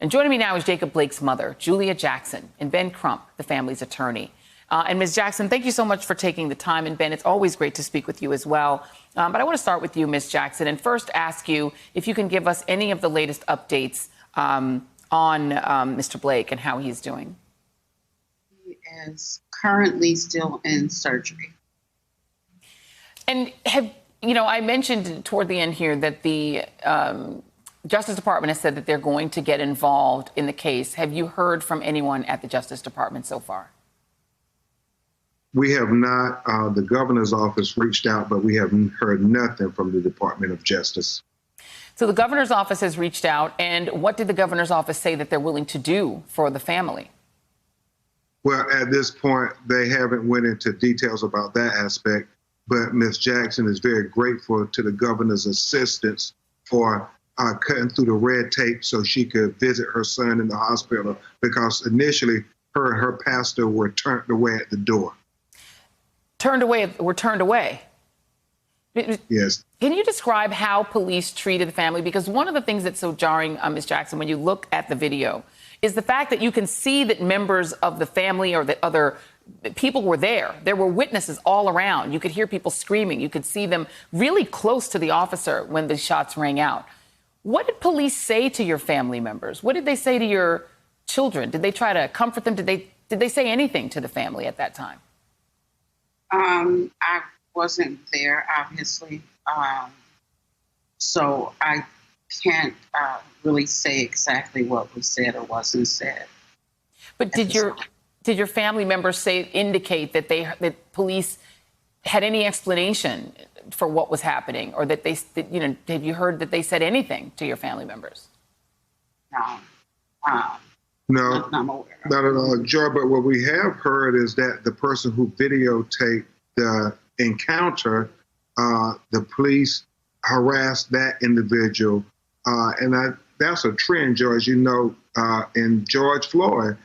And joining me now is Jacob Blake's mother, Julia Jackson, and Ben Crump, the family's attorney. And Ms. Jackson, thank you so much for taking the time. And Ben, it's always great to speak with you as well. But I want to start with you, Ms. Jackson, and first ask you if you can give us any of the latest updates on Mr. Blake and how he's doing. He is currently still in surgery. And I mentioned toward the end here that the Justice Department has said that they're going to get involved in the case. Have you heard from anyone at the Justice Department so far? We have not. The governor's office reached out, but we haven't heard nothing from the Department of Justice. So the governor's office has reached out. And what did the governor's office say that they're willing to do for the family? Well, at this point, they haven't went into details about that aspect. But Ms. Jackson is very grateful to the governor's assistance for cutting through the red tape so she could visit her son in the hospital, because initially her and her pastor were turned away at the door. Were turned away? Yes. Can you describe how police treated the family? Because one of the things that's so jarring, Ms. Jackson, when you look at the video, is the fact that you can see that members of the family or the other people were there. There were witnesses all around. You could hear people screaming. You could see them really close to the officer when the shots rang out. What did police say to your family members? What did they say to your children? Did they try to comfort them? Did they say anything to the family at that time? I wasn't there, obviously, so I can't really say exactly what was said or wasn't said. But did your family members indicate that police had any explanation for what was happening, or that have you heard that they said anything to your family members? No. No, I'm aware of. not at all, Joy. But what we have heard is that the person who videotaped the encounter, the police harassed that individual. And that's a trend, Joy. As you know, in George Floyd,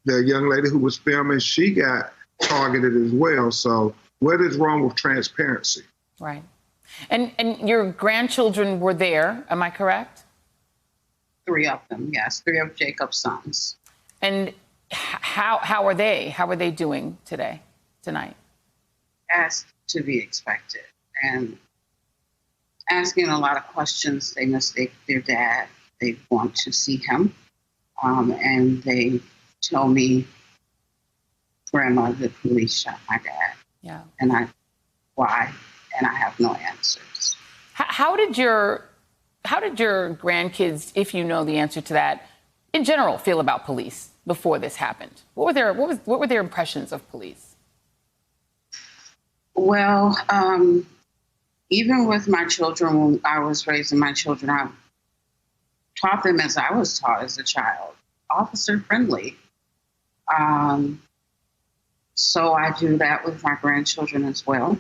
the young lady who was filming, she got targeted as well. So what is wrong with transparency? Right. And your grandchildren were there, am I correct? 3 of them, yes. 3 of Jacob's sons. And how are they? How are they doing tonight? As to be expected. And asking a lot of questions. They mistake their dad. They want to see him. And they tell me, Grandma, the police shot my dad. Yeah. And why? And I have no answers. How did your grandkids, if you know the answer to that, in general, feel about police before this happened? What were their impressions of police? Well, even with my children, when I was raising my children, I taught them as I was taught as a child, officer friendly. So I do that with my grandchildren as well.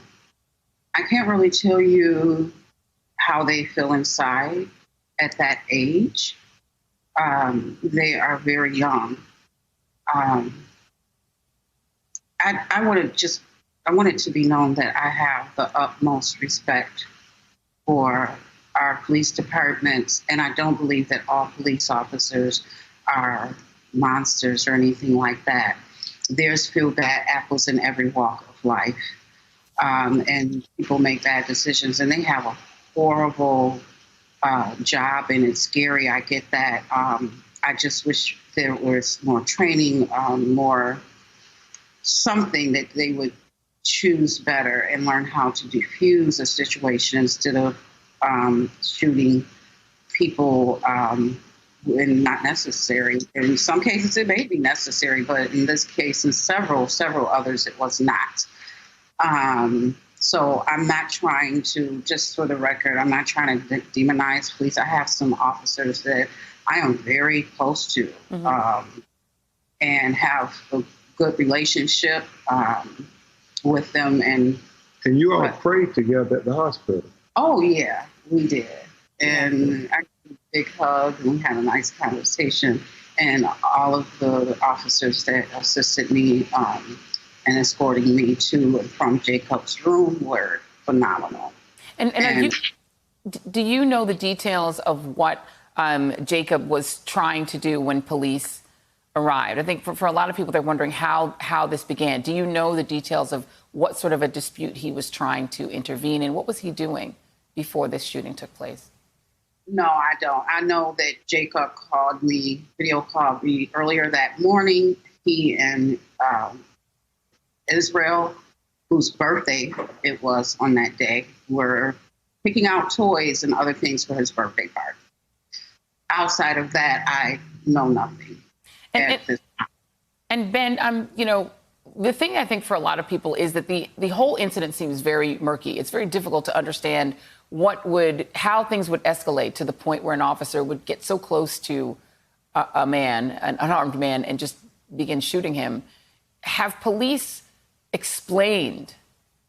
I can't really tell you how they feel inside at that age. They are very young. I want it to be known that I have the utmost respect for our police departments, and I don't believe that all police officers are monsters or anything like that. There's few bad apples in every walk of life, and people make bad decisions, and they have a horrible job, and it's scary. I get that. I just wish there was more training, more something that they would choose better and learn how to diffuse a situation instead of shooting people when not necessary. In some cases, it may be necessary, but in this case, in several others, it was not. So I'm not trying to, just for the record, I'm not trying to demonize police. I have some officers that I am very close to, and have a good relationship with them. And you all prayed together at the hospital? Oh, yeah, we did. And I gave a big hug, and we had a nice conversation. And all of the officers that assisted me and escorting me to and from Jacob's room were phenomenal. And do you know the details of what Jacob was trying to do when police arrived. I think for a lot of people, they're wondering how this began. Do you know the details of what sort of a dispute he was trying to intervene in? What was he doing before this shooting took place? No, I don't. I know that Jacob video called me earlier that morning. He and Israel, whose birthday it was on that day, were picking out toys and other things for his birthday party. Outside of that, I know nothing. And Ben, the thing I think for a lot of people is that the whole incident seems very murky. It's very difficult to understand how things would escalate to the point where an officer would get so close to a man, an unarmed man, and just begin shooting him. Have police explained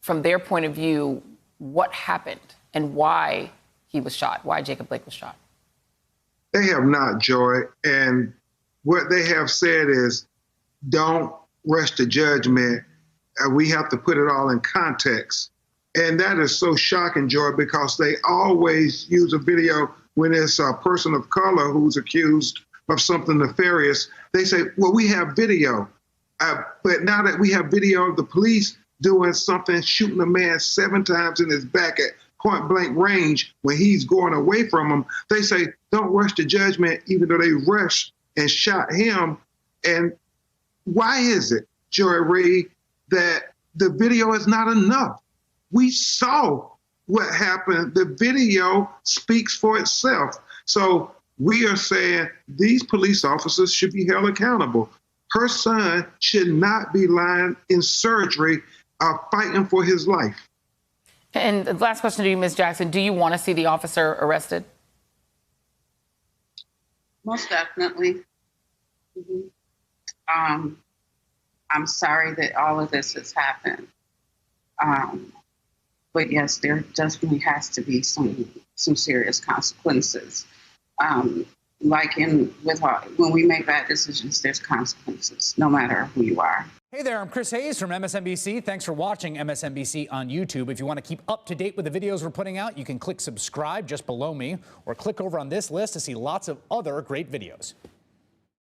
from their point of view what happened and why he was shot, why Jacob Blake was shot? They have not, Joy. And what they have said is, don't rush to judgment. We have to put it all in context. And that is so shocking, Joy, because they always use a video when it's a person of color who's accused of something nefarious. They say, well, we have video. But now that we have video of the police doing something, shooting a man 7 times in his back at point blank range when he's going away from him, they say, don't rush to judgment, even though they rushed and shot him. And why is it, Joy Reid, that the video is not enough? We saw what happened. The video speaks for itself. So we are saying these police officers should be held accountable. Her son should not be lying in surgery, fighting for his life. And the last question to you, Ms. Jackson, do you want to see the officer arrested? Most definitely. Mm-hmm. I'm sorry that all of this has happened. But yes, there definitely has to be some serious consequences. When we make bad decisions, there's consequences, no matter who you are. Hey there, I'm Chris Hayes from MSNBC. Thanks for watching MSNBC on YouTube. If you want to keep up to date with the videos we're putting out, you can click subscribe just below me or click over on this list to see lots of other great videos.